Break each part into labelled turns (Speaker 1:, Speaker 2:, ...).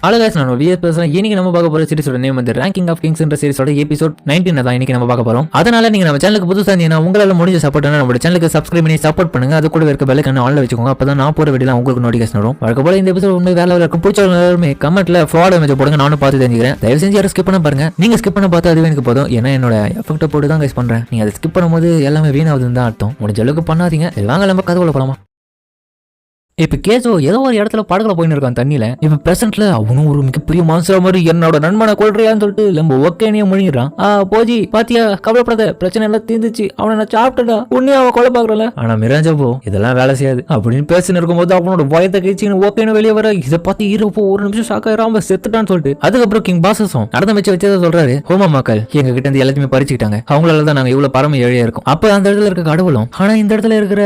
Speaker 1: அழகாஸ் நான் விஎஸ் பேசுறேன். இன்னைக்கு நம்ம பார்க்க போற சீரிஸோட நேம் வந்து ரேங்கிங் ஆஃப் கிங்ஸ் என்ற சீரிஸோட எபிசோட் 19 தான் இன்னைக்கு நம்ம பார்க்க போறோம். அதனால நீங்க நம்ம சேனலுக்கு புதுசா இருந்தீங்கன்னா உங்களால முடிஞ்ச சப்போர்ட் நம்ம சேனலுக்கு சப்ஸ்கிரைப் பண்ணி சப்போர்ட் பண்ணுங்க. அது கூட இருக்க பெல் ஐகானை ஆன்ல வச்சுக்கோங்க. அப்பதான் நான் போற வீடியோல உங்களுக்கு நோட்டிஃபிகேஷன் வரும். வழக்கம் போல இந்த எபிசோட் உண்மை வேற இருக்கும். பிடிச்ச எல்லாருமே கமெண்ட்ல ஃபார்வர்ட் இமேஜ் போடுங்க. நானும் பார்த்து தெரிஞ்சுக்கிறேன். தயவு செஞ்சு யாரும் ஸ்கிப் பண்ண பாருங்க. நீங்க ஸ்கிப் பண்ண பார்த்தா அதுவே எனக்கு போதும். ஏன்னா என்னோட எஃபெக்ட் போட்டு தான் கைஸ் பண்றேன். நீங்க அதை ஸ்கிப் பண்ணும்போது எல்லாமே வீணாகுதுன்னு தான் அர்த்தம். முடிஞ்ச அளவுக்கு பண்ணாதீங்க. வாங்க நம்ம கதை போலாமா. இப்ப கேசோ ஏதோ ஒரு இடத்துல படகுல போயின்னு இருக்கான் தண்ணியில. இப்ப பிரசன்ட்ல அவனும் ஒரு மிகப்பெரிய மான்ஸ்டர் மாதிரி என்னோட நண்பனை கொள்றியான்னு சொல்லிட்டு நம்ம ஓகேனே முழுகிறான். போஜி பாத்தியா, கவலைப்படாத, பிரச்சனை எல்லாம் தீர்ந்துச்சு, அவனை நான் சாப்பிட்டா உன்னே அவன் கொலை பாக்குறல. ஆனா மிராஞ்சப்போ இதெல்லாம் வேலை செய்யாது அப்படின்னு பேசின்னு இருக்கும்போது அவனோட பயத்தை கழிச்சு ஓகேன்னு வெளியே வர. இதை பார்த்து ஹீரோப்போ ஒரு நிமிஷம் ஷாக் ஆயிராம செத்துட்டான்னு சொல்லிட்டு அதுக்கப்புறம் கிங் பாசஸும் நடந்த வச்சதை சொல்றாரு. ஹோமா மக்கள் எங்க கிட்ட இருந்து எல்லாத்தையுமே பறிச்சுக்கிட்டாங்க, அவங்களாலதான் நாங்க இவ்வளவு பரம ஏழையா இருக்கும். அப்ப அந்த இடத்துல இருக்க கடவுளும் ஆனா இந்த இடத்துல இருக்கிற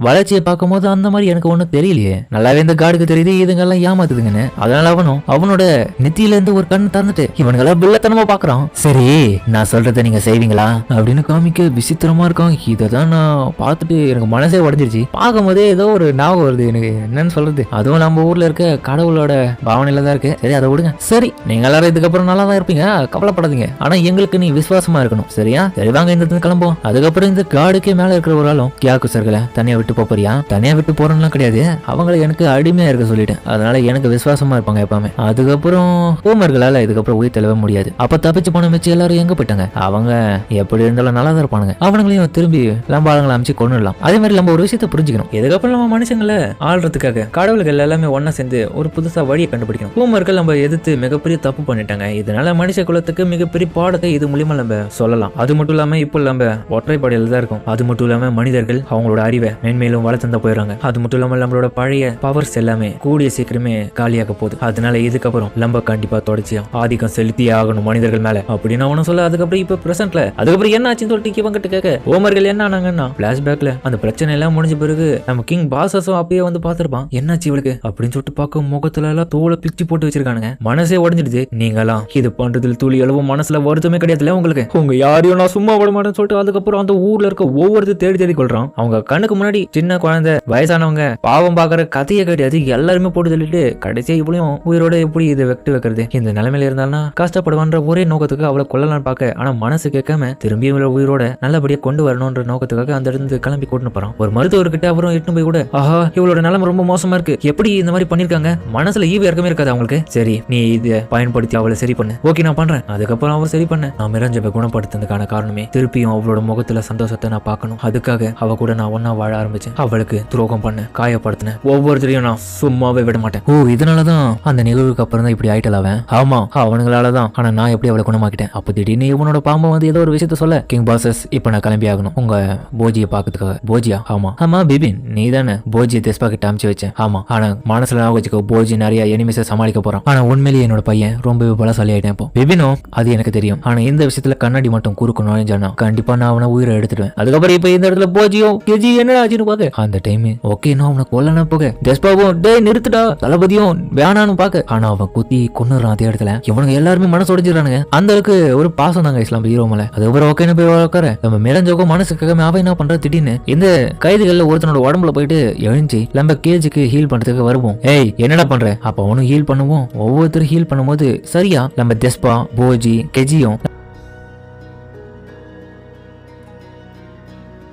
Speaker 1: வளர்ச்சியை பார்க்கும் போது அந்த மாதிரி எனக்கு ஒண்ணும் தெரியல. நல்லாவே இந்த காடுக்கு தெரியுது இதுங்கெல்லாம் ஏமாத்துதுங்கன்னு. அதனால அவனோட நெத்தியில இருந்து ஒரு கண் திறந்துட்டு இவனுங்கெல்லாம் பிள்ளத்தனமா பாக்குறான். சரி நான் சொல்றதை நீங்க செய்வீங்களா அப்படின்னு காமிக்க விசித்திரமா இருக்கான். இததான் நான் பார்த்துட்டு எனக்கு மனசே உடஞ்சிருச்சு. பார்க்கும் போதே ஏதோ ஒரு ஞாபகம் வருது எனக்கு. என்னன்னு சொல்றது, அதுவும் நம்ம ஊர்ல இருக்க கடவுளோட பாவனையில தான் இருக்கு. சரி அதை விடுங்க. சரி நீங்க எல்லாரும் இதுக்கப்புறம் நல்லா தான் இருப்பீங்க, கவலைப்படாதீங்க. ஆனா எங்களுக்கு நீ விசுவாசமா இருக்கணும், சரியா? சரி வாங்க இந்த கிளம்புவோம். அதுக்கப்புறம் இந்த காடுக்கே மேல இருக்கிற ஒரு ஆளும் கியாக்குசர்களை தனியா விட்டு போறியா? தனியா விட்டு போறோம்லாம் கிடையாது, அவங்களை எனக்கு அடிமையா இருக்க சொல்லிட்டேன். அதனால எனக்கு விசுவாசமா இருப்பாங்க எப்பவுமே. அதுக்கப்புறம் ஹோமர்களால இதுக்கப்புறம் உயிர் தெளிவ முடியாது. அப்ப தப்பிச்சு போன வச்சு எல்லாரும் எங்க போயிட்டாங்க? அவங்க எப்படி இருந்தாலும் நல்லா தான் இருப்பானுங்க. அவனுங்களையும் திரும்பி லம்ப ஆளுங்களை அமைச்சு கொண்டுடலாம். அதே மாதிரி நம்ம ஒரு விஷயத்தை புரிஞ்சுக்கணும். இதுக்கப்புறம் நம்ம மனுஷங்களை ஆள்றதுக்காக கடவுள்கள் எல்லாமே ஒன்னா சேர்ந்து ஒரு புதுசா வழியை கண்டுபிடிக்கணும். ஹோமர்கள் நம்ம எதிர்த்து மிகப்பெரிய தப்பு பண்ணிட்டாங்க. இதனால மனுஷ குலத்துக்கு மிகப்பெரிய பாடத்தை இது மூலியமா நம்ம சொல்லலாம். அது மட்டும் இல்லாம இப்போ நம்ம ஒற்றைப்படையில தான் இருக்கும். அது மட்டும் இல்லாம மனிதர்கள் அவங்களோட அறிவை மேன்மேலும் வளர்த்து போயிடுறாங்க. அது மட்டும் இல்லாம நம்மளோட பழைய பவர்ஸ் எல்லாமே கூடிய சீக்கிரமே காலியாக போகுது. அதனால இதுக்கப்புறம் நம்ம கண்டிப்பா தொடர்ச்சியா ஆதிக்கம் செலுத்தி ஆகணும் மனிதர்கள் மேல அப்படின்னு அவனும் சொல்ல. அதுக்கப்புறம் இப்ப பிரசன்ட்ல அதுக்கப்புறம் என்ன ஆச்சுன்னு சொல்லிட்டு இவங்கிட்ட கேட்க ஹோமர்கள் என்ன ஆனாங்கன்னா பிளாஷ்பேக்ல அந்த பிரச்சனை எல்லாம் முடிஞ்ச பிறகு நம்ம கிங் பாசஸும் அப்பயே வந்து பாத்துருப்பான். என்னாச்சு இவளுக்கு அப்படின்னு சொல்லிட்டு பார்க்க முகத்துல எல்லாம் தோலை பிச்சு போட்டு வச்சிருக்கானுங்க. மனசே உடஞ்சிடுது. நீங்களாம் இது பண்றதுல துளி அளவு மனசுல வருத்தமே கிடையாதுல உங்களுக்கு. உங்க யாரையும் நான் சும்மா விட மாட்டேன்னு சொல்லிட்டு அதுக்கப்புறம் அந்த ஊர்ல இருக்க ஒவ்வொருத்தர் தேடி தேடி கொள்றான். அவங்க கண்ணுக்கு முன்னாடி சின்ன குழந்தை வயசானவங்க பாவம் பாக்குற கதையை கிடையாது எல்லாருமே போட்டு சொல்லிட்டு கடைசியா இப்படியும் உயிரோட எப்படி இதை வெட்டு வைக்கிறது? இந்த நிலைமையில இருந்தாலும் கஷ்டப்படுவான்ற ஒரே நோக்கத்துக்கு அவளை கொல்லலாம் பார்க்க. ஆனா மனசு கேட்காம திரும்பி உயிரோட நல்லபடியா கொண்டு வரணும்ன்ற நோக்கத்துக்காக அந்த இடத்துல கிளம்பி கூட்டின்னு போறான். ஒரு மருத்துவர்கிட்ட அப்புறம் எட்டு போய் கூட ஆஹா இவளோட நிலைமை ரொம்ப மோசமா இருக்கு, எப்படி இந்த மாதிரி பண்ணிருக்காங்க? மனசுல ஈவு இறக்கமே இருக்காது அவங்களுக்கு. சரி நீ இதை பயன்படுத்தி அவளை சரி பண்ணு. ஓகே நான் பண்றேன். அதுக்கப்புறம் அவள் சரி பண்ண. நான் மிரஞ்சவை குணப்படுத்துறதுக்கான காரணமே திருப்பியும் அவளோட முகத்துல சந்தோஷத்தை நான் பார்க்கணும். அதுக்காக அவ கூட நான் ஒன்னா வாழ ஆரம்பிச்சேன். அவளுக்கு துரோகம் பண்ண, காயப்படுத்தின ஒவ்வொருத்தரையும் நான் சும்மாவே விட மாட்டேன். ஓ இதனாலதான் அந்த நிகழ்வுக்கு அப்புறம் தான் இப்படி ஆயிட்டல அவன். ஆமா அவனுங்களாலதான். ஆனா நான் எப்படி அவளை குணமாக்கிட்டேன். அப்ப திடீர்னு இவனோட பாம்பு வந்து ஏதோ ஒரு விஷயத்த சொல்ல. கிங் பாசஸ் இப்ப நான் கிளம்பி ஆகணும் உங்க போஜியை பாக்கிறதுக்காக. போஜியா? ஆமா ஆமா பிபின் நீ தானே போஜியை தெஸ்பா கிட்ட அமிச்சு வச்சேன். ஆமா ஆனா மனசுல வச்சுக்கோ போஜி நிறைய எனிமிஸை சமாளிக்க போறான். ஆனா உண்மையிலேயே என்னோட பையன் ரொம்பவே பலசாலி ஆயிட்டேன். இப்போ பிபினோ அது எனக்கு தெரியும். ஆனா இந்த விஷயத்துல கண்ணாடி மட்டும் குறுக்கு நுழைஞ்சானா கண்டிப்பா நான் அவனை உயிரை எடுத்துடுவேன். அதுக்கப்புறம் இப்ப இந்த இடத்துல போஜியும் கெஜி என்ன ஆச்சுன்னு பாக்க அந்த டைம் ஓகே நான் அவனை கொல்லனா போக தெஸ்பாவும் டே நிறுத்துடா தளபதியும் வேணான்னு பாக்க. ஆனா அவன் குத்தி கொன்னுறான் அதே இடத்துல. இவனுங்க எல்லாருமே மனசு உடைஞ்சிடறானுங்க. அந்த அளவுக்கு ஒரு பாசம் தாங்க இஸ்லாம் ஹீரோ மேல. அதுக்கப்புறம் ஓகேன்னு போய் உட்கார நம்ம மிரஞ்சோக்கும் மனசுக்காக அவன் என்ன பண்ற திடீர்னு இந்த கைதிகள்ல ஒருத்தனோட உடம்புல போயிட்டு எழுஞ்சி நம்ம கேஜுக்கு ஹீல் பண்றதுக்கு வருவோம். ஏய் என்னடா பண்ற? அப்ப அவனும் ஹீல் பண்ணுவோம். ஒவ்வொருத்தரும் ஹீல் பண்ணும்போது சரியா நம்ம தெஸ்பா போஜி கெஜியும்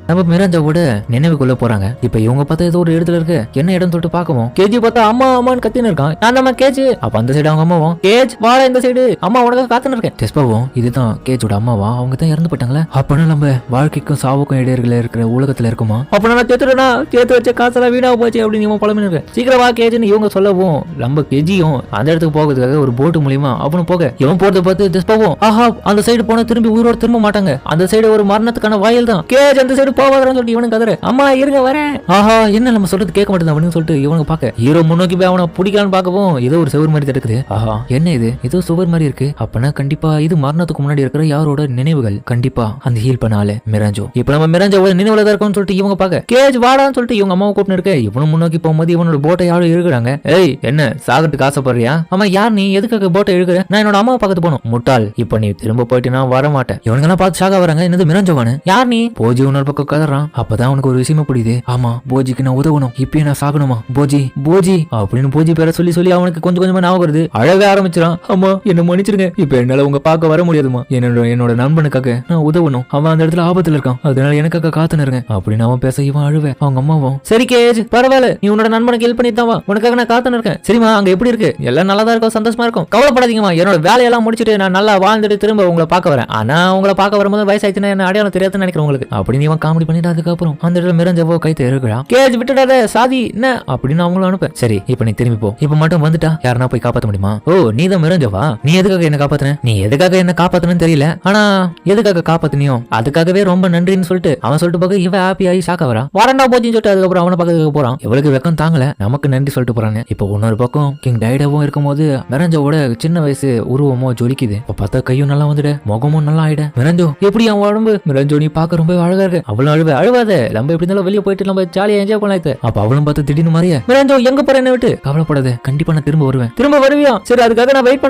Speaker 1: நம்ம மிராஞ்சாவோட நினைவுக்குள்ள போறாங்க. இப்ப இவங்க பார்த்தா ஏதோ ஒரு இடத்துல இருக்கு. என்ன இடம் சொல்லிட்டு பாக்கவும் கேஜி பார்த்தா அம்மா அம்மான்னு கத்தின்னு இருக்கான். நான் நம்ம கேஜ். அப்ப அந்த சைடு அவங்க அம்மாவும் கேஜ் வாழ இந்த சைடு அம்மா உனக்கு காத்துன்னு இருக்கேன். தெஸ்பாவும் இதுதான் கேஜோட அம்மாவா? அவங்க தான் இறந்து போயிட்டாங்களா? அப்பனா நம்ம வாழ்க்கைக்கும் சாவுக்கும் இடையில இருக்கிற உலகத்துல இருக்குமா? அப்ப நான் சேர்த்துட்டா சேர்த்து வச்ச காசெல்லாம் வீணாக போச்சு அப்படின்னு இவன் பழமின்னு இருக்கேன். சீக்கிரம் வா கேஜ்னு இவங்க சொல்லவும் நம்ம கெஜியும் அந்த இடத்துக்கு போகிறதுக்காக ஒரு போட்டு மூலியமா அவனு போக இவன் போறதை பார்த்து தெஸ்பாவும் ஆஹா அந்த சைடு போன திரும்பி உயிரோட திரும்ப மாட்டாங்க. அந்த சைடு ஒரு மரணத்துக்கான வாயில் தான். கேஜ் அந்த சைடு போவாதான்னு சொல்லிட்டு இவனுக்கு கதற. அம்மா இருங்க வரேன். ஆஹா என்ன நம்ம சொல்றது கேட்க மாட்டேன் அப்படின்னு சொல்லிட்டு இவனுக்கு பார்க்க ஹீரோ முன்னோக்கி போய் அவனை பிடிக்கலான்னு பார்க்கவும் ஏதோ ஒரு சுவர் மாதிரி தடுக்குது. ஆஹா என்ன இது ஏதோ சுவர் மாதிரி இருக்கு. அப்பனா கண்டிப்பா இது மரணத்துக்கு முன்னாடி இருக்கிற யாரோட நினைவுகள். கண்டிப்பா அந்த ஹீல் பண்ணாலே மிராஞ்சோ. இப்ப நம்ம மிராஞ்சோட நினைவுல தான் இருக்கும்னு சொல்லிட்டு இவங்க பார்க்க கேஜ் வாடான்னு சொல்லிட்டு இவங்க அம்மாவை கூப்பிட்டு இருக்க. இவனும் முன்னோக்கி போகும்போது இவனோட போட்டை யாரும் இழுக்கிறாங்க. ஏய் என்ன சாகட்டுக்கு ஆசைப்படுறியா? ஆமா யார் நீ? எதுக்காக போட்டை இழுக்கிற? நான் என்னோட அம்மாவை பார்த்து போனோம். முட்டாள் இப்ப நீ திரும்ப போயிட்டு நான் வர மாட்டேன். இவனுங்கெல்லாம் பார்த்து சாக வராங்க. என்னது மிராஞ்சோவானு? யார் நீ? போஜி இன்னொரு பக்கம் கதறான். அப்பதான் அவனுக்கு ஒரு விஷயமே புரியுது. ஆமா, போஜிக்கு நான் உதவணும், இப்பயே நான் சாகணுமா, போஜி போஜி அப்படின்னு போஜி பேரை சொல்லி சொல்லி அவனுக்கு கொஞ்சம் கொஞ்சமா ஞாபகம் வருது. அழவே ஆரம்பிச்சிடான். அம்மா என்ன மன்னிச்சிருங்க, இப்ப என்னால உங்க பார்க்க வர முடியாதுமா, என்னோட நண்பனுக்காக நான் உதவணும், அவன் அந்த இடத்துல ஆபத்துல இருக்கான், அதனால எனக்காக காத்துனுருங்க அப்படின்னு அவன் பேச இவன் அழுவ. அவங்க அம்மாவும் சரி கேஜ் பரவாயில்ல, நீ உன்னோட நண்பனுக்கு ஹெல்ப் பண்ணி தான் உனக்காக நான் காத்துன்னு இருக்கேன், சரிமா அங்க எப்படி இருக்கு, எல்லாம் நல்லா தான் இருக்கும், சந்தோஷமா இருக்கும், கவலைப்படாதீங்கம்மா, என்னோட வேலையெல்லாம் முடிச்சுட்டு நான் நல்லா வாழ்ந்துட்டு திரும்ப உங்களை பார்க்க வரேன், ஆனா உங்களை பார்க்க வரும்போது வயசாயிடுச்சுன்னா என்ன அடையாளம் தெரியாதுன்னு நினைக்கிறேன் உங்களுக்கு அப்படின்னு இவன் காமெடி பண்ணிட்டு அதுக்கப்புறம் அந்த இடத்துல மிரஞ்சவோ கைத்து இருக்கிறான். கேஜ் விட்டுடாத சாதி என்ன அப்படின்னு அவங்களும் அனுப்ப. சரி இப்ப நீ திரும்பி போ, இப்ப மட்டும் வந்துட்டா யாருன்னா போய் காப்பாற்ற முடியுமா? ஓ நீ தான் மிரஞ்சவா, நீ எதுக்காக என்ன காப்பாத்துன, நீ எதுக்காக என்ன காப்பாத்தணும்னு தெரியல, ஆனா எதுக்காக காப்பாத்தினியோ அதுக்காகவே ரொம்ப நன்றின்னு சொல்லிட்டு அவன் சொல்லிட்டு பார்க்க இவன் ஹாப்பி ஆகி ஷாக்கா வரான். வரண்டா போச்சுன்னு சொல்லிட்டு அதுக்கப்புறம் அவனை பக்கத்துக்கு போறான். இவளுக்கு வெக்கம் தாங்கல, நமக்கு நன்றி சொல்லிட்டு போறானே. இப்போ இன்னொரு பக்கம் கிங் டைடாவும் இருக்கும்போது மிரஞ்சோட சின்ன வயசு உருவமோ ஜொலிக்குது. இப்ப பார்த்தா கையும் நல்லா வந்துடு, முகமும் நல்லா ஆயிட. மிரஞ்சோ எப்படி அவன் உடம்பு, மிரஞ்சோ நீ பார்க்க ரொம்ப அழகா இருக்கு, அவளும் அழுவாத, நம்ம எப்படி இருந்தாலும் வெளியே போயிட்டு நம்ம ஜாலியா என்ஜாய் பண்ணலாம். அப்ப அவளும் பார்த்து திடீர்னு மாதிரியே மிரஞ்சோ எங்க போற என்ன விட்டு, கவலைப்படாத கண்டிப்பா நான் திரும்ப வருவேன். திரும்ப வருவியா, சரி அதுக்காக நான் வெயிட்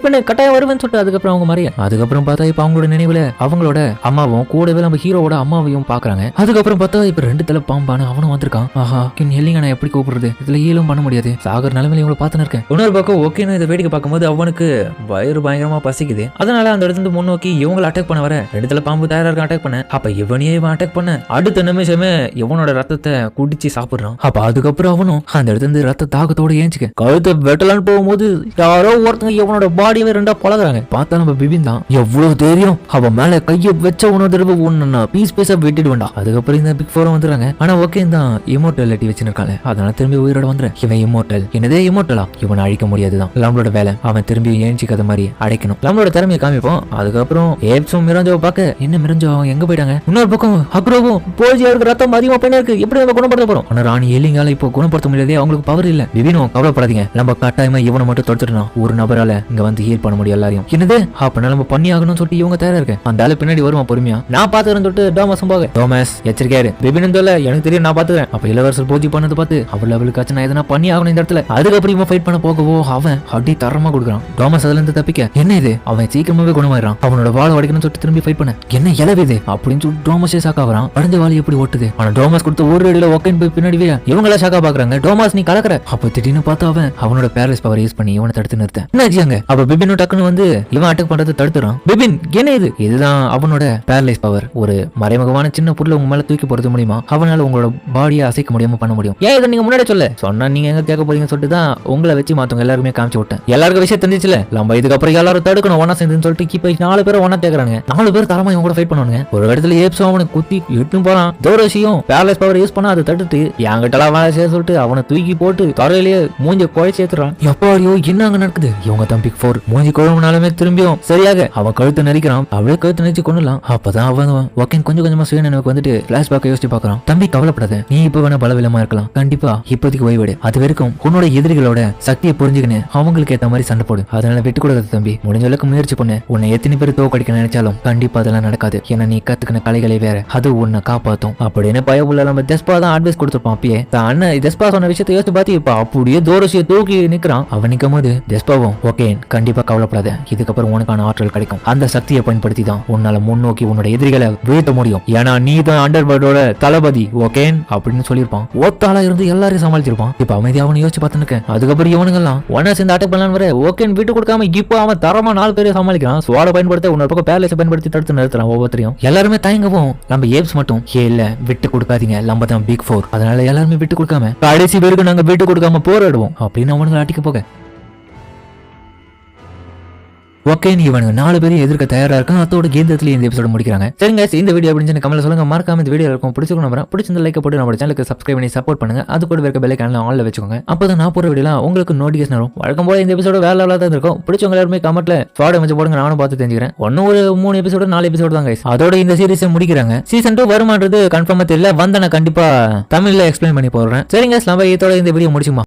Speaker 1: பண்ண கட்டாயம் வருவேன்னு சொல்லிட்டு அதுக்கப்புறம் அவங்க மாதிரியே அதுக்கப்புறம் பார்த்தா இப்ப அவங்களோட நினைவுல அவங்களோட அம்மாவும் கூடவே நம்ம ஹீரோவோட அம்மாவையும் பாக்குறாங்க. அதுக்கப்புறம் பார்த்தா இப்ப ரெண்டு தலை பாம்பான அவனும் வந்திருக்கான். ஆஹா ஹெல்லிங்க நான் எப்படி கூப்பிடுறது, இதுல ஈலும் பண்ண முடியாது, சாகர் நிலைமையில இவங்களை பார்த்துன்னு இருக்கேன். இன்னொரு பக்கம் ஓகேன்னு இதை வேடிக்கை பார்க்கும்போது அவனுக்கு வயிறு பயங்கரமா பசிக்குது. அதனால அந்த இடத்துல முன்னோக்கி இவங்களை அட்டாக் பண்ண வர ரெண்டு தலை பாம்பு தயாரா இருக்க அட்டாக் பண்ண. அப்ப இவனையே இவன் அட்டாக் பண்ண அடுத்த நிமிஷமே இவனோட ரத்தத்தை குடிச்சு சாப்பிடுறான். அப்ப அதுக்கப்புறம் அவனும் அந்த இடத்துல ரத்த தாகத்தோட ஏஞ்சிக்க கழுத்தை வெட்டலான்னு போகும்போது யாரோ ஒருத்தங்க இவனோட பாடியவே ரெண்டா பழகுறாங்க. பார்த்தா நம்ம பிபின் தான். எவ்வளவு தெரியும், அவன் மேல கைய வச்ச உணவு தடவை ஒன்னு பீஸ் பீஸா வெட்டிட்டு வேண்டாம். அதுக்கப்புறம் இந்த பிக் ஃபோரும் வந்துறாங்க. ஆனா ஓகே தான் இமோர்டாலிட்டி வச்சிருக்காங்க, அதனால திரும்பி உயிரோட வந்துறேன். இவன் இமோர்டல், என்னதே இமோர்டலா, இவனை அழிக்க முடியாதுதான் நம்மளோட வேலை, அவன் திரும்பி ஏஞ்சிக்காத மாதிரி அடைக்கணும், நம்மளோட திறமையை காமிப்போம். அதுக்கப்புறம் ஏப்ஸும் மிரஞ்சோவை பார்க்க என்ன மிரஞ்சோ அவங்க எங்க போயிட்டாங்க. இன்னொரு பக்கம் அக்ரோவும் போஜி அவருக்கு ரத்தம் அதிகமா பண்ணி இருக்கு, எப்படி நம்ம குணப்படுத்த போறோம். ஆனா ராணி எலிங்கால இப்போ குணப்படுத்த முடியாதே, அவங்களுக்கு பவர் இல்ல. விபினும் கவலைப்படாதீங்க, நம்ம கட்டாயமா இவனை மட்டும் தொடுத்துட்டோம், ஒரு நபரால இங்க வந்து ஹீல் பண்ண முடியும் எல்லாரையும். என்னது அப்ப நம்ம பண்ணி ஆகணும்னு சொல்லிட்டு இவங்க தயாரா இருக்கு. அந்த ஆளு பின்னாடி வருவான் பொறுமையா, நான் பாத்துக்கிறேன் சொல்லிட்டு டோமஸும் போக. டோமஸ் எச்சரிக்கையாரு, பிபின் சொல்ல எனக்கு தெரியும் நான் பாத்துக்கிறேன். அப்ப இளவரசர் போஜி பண்ணது பார்த்து அவளுக்காச்சும் நான் எதனா பண்ணி ஆகணும் இந்த இடத்துல. அதுக்கப்புறம் இவன் ஃபைட் பண்ண போகவோ அவன் அடி தரமா கொடுக்குறான். டோமஸ் அதுல இருந்து தப்பிக்க என்ன இது, அவன் சீக்கிரமாவே குணமாயிரான். அவனோட வாழை உடைக்கணும்னு சொல்லிட்டு திரும்பி ஃபைட் பண்ண என்ன இலவிது அப்படின்னு சொல்லிட்டு டோமஸே ஷாக்கா வரான். அடைஞ்ச வாழை எப்படி ஓட்டுது. ஆனா டோமஸ் கொடுத்த ஒரு அடியில ஒக்கன் போய் பின்னாடி இவங்கள ஷாக்கா பாக்குறாங்க. டோமஸ் நீ கலக்குற. அப்ப திடீர்னு பார்த்தா அவனோட பேரலைஸ் பவர் யூஸ் பண்ணி இவனை தடுத்து நிறுத்த என்னாச்சுங்க. அப்ப பிபின் டக்குன்னு வந்து இவன் அட்டாக் பண்றது தடுத்துறான். பிபின் என்ன இதுதான் அவனோட பேரலைஸ் பவர், ஒரு மறைமுகமான சின்ன பொருளை உங்க மேல தூக்கி போறது மூலியமா அவனால உங்களோட பாடியை அசைக்க முடியாம பண்ண முடியும். ஏன் இதை நீங்க முன்னாடி சொல்ல சொன்னா நீங்க எங்க கேட்க போறீங்கன்னு சொல்லிட்டு தான் உங்களை வச்சு மாத்தவங்க எல்லாருமே காமிச்சு விட்டேன். எல்லாருக்கும் விஷயம் தெரிஞ்சிச்சுல, நம்ம இதுக்கப்புறம் எல்லாரும் தடுக்கணும் ஒன்னா சேர்ந்துன்னு சொல்லிட்டு இப்ப 4 பேர் ஒன்னா தேக்குறாங்க. 4 பேர் தரமா இவங்க கூட ஃபைட் பண்ணுவாங்க. ஒரு இடத்துல ஏப்ஸும் அவனை குத்தி இட்டும் போறான். தோரசியும் பேரலைஸ் பவர் யூஸ் பண்ணா அதை தடுத்து என்கிட்டலாம் வேலை செய்ய சொல்லிட்டு அவனை தூக்கி போட்டு தரையிலேயே மூஞ்ச குழைச்சி ஏத்துறான். எப்போ என்ன அங்க நடக்குது, இவங்க தான் பிக் ஃபோர் மூஞ்சி குழம்புனாலுமே திரும்பியும் சரியாக அவன் கழுத்து நெரிக்கிறான். அவளே கழுத்து நெரிச்சு கொண்டுலாம். அப்பதான் அவன் ஓகே கொஞ்சம் கொஞ்சமா சுயநினைவுக்கு வந்துட்டு பிளாஷ்பேக்கை யோசிச்சு பாக்குறான். தம்பி கவலைப்படாத, நீ இப்ப வேணா பலவீனமா இருக்கலாம், கண்டிப்பா இப்போதைக்கு ஓய்விடு, அது வரைக்கும் உன்னோட எதிரிகளோட சக்தியை புரிஞ்சுக்கின்னு அவங்களுக்கு ஏத்த மாதிரி சண்டை போடு, அதனால விட்டு கொடுக்காது தம்பி, முடிஞ்ச அளவுக்கு முயற்சி பண்ணு. உன்னை எத்தனை பேர் தோக்கடிக்க நினைச்சாலும் கண்டிப்பா அதெல்லாம் நடக்காது, ஏன்னா நீ கத்துக்கின கலைகளே வேற, அது உன்னை காப்பாத்தும் அப்படின்னு பயவுள்ள நம்ம தெஸ்பா தான் அட்வைஸ் கொடுத்துருப்பான். அப்பயே தான் அண்ணன் தெஸ்பா சொன்ன விஷயத்தை யோசிச்சு பார்த்து இப்ப அப்படியே தோரசியை தூக்கி நிக்கிறான். அவன் நிக்கும் போது தெஸ்பாவும் ஓகே கண்டிப்பா கவலைப்படாத, இதுக்கப்புறம் உனக்கான ஆற்றல் கிடைக்கும், அந்த சக்தியை பயன்படுத்தி தான் உன்னால முன்னோக்கி உன்னோட எதிரிகளை வீழ்த்த முடியும், ஏன்னா நீ தான் அண்டர்வேர்ல்டோட தளபதி ஓகே அப்படின்னு சொல்லியிருப்பான். ஒத்தாளா இருந்து எல்லாரையும் சமாளிச்சிருப்பான். இப்ப அமைதியா அவனை யோசிச்சு பார்த்துருக்க. அதுக்கப்புறம் இவனுங்கெல்லாம் ஒன்னா சேர்ந்து அட்டாக் பண்ணலாம் வர ஓகேன்னு விட்டு கொடுக்காம இப்போ அவன் தரமா 4 பேரை சமாளிக்கிறான். சுவாட பயன்படுத்த இன்னொரு பக்கம் பேரலைஸ் பயன்படுத்தி தடுத்து நிறுத்துறான். ஒவ்வொருத்தரையும் எல்லாருமே தயங்கவும் நம்ம ஏப்ஸ் மட்டும் இல்ல விட்டு கொடுக்காதீங்க, நம்ம தான் பிக் ஃபோர், அதனால எல்லாருமே விட்டு கொடுக்காம கடைசி பேருக்கு நாங்க விட்டு கொடுக்காம போராடுவோம் அப்படின்னு அவனுங்க அடிக்க போக ஓகே இவனுங்க 4 பேரும் எதிர்க்க தயாரா இருக்கான். அதோட கேந்திரத்துல இந்த எபிசோட முடிக்கிறாங்க. சரிங்க இந்த வீடியோ அப்படின்னு கமெண்ட்ல சொல்லுங்க. மறக்காம இந்த வீடியோ இருக்கும் பிடிச்சிருக்கும் நம்புறேன். பிடிச்சிருந்த லைக் போட்டு நம்ம சேனலுக்கு சப்ஸ்கிரைப் பண்ணி சப்போர்ட் பண்ணுங்க. அது கூட இருக்க பெல் ஐகானை ஆன்ல வச்சுக்கோங்க. அப்பதான் நான் போற வீடியோலாம் உங்களுக்கு நோட்டிஃபிகேஷன் வரும். வழக்கம் போல இந்த எபிசோட வேற லெவலா தான் இருக்கும். பிடிச்சவங்க எல்லாருமே கமெண்ட்ல ஃபார்வர்ட் மெசேஜ் போடுங்க, நானும் பார்த்து தெரிஞ்சுக்கிறேன். ஒன்னும் ஒரு 3 எபிசோட 4 எபிசோட தான் கைஸ். அதோட இந்த சீரிஸை முடிக்கிறாங்க. சீசன் 2 வருமானது கன்ஃபார்மா தெரியல, வந்தா நான் கண்டிப்பா தமிழ்ல எக்ஸ்பிளைன் பண்ணி போடுறேன். சரிங்க நம்ம இதோட இந்த வீடியோ முடிச்சுமா.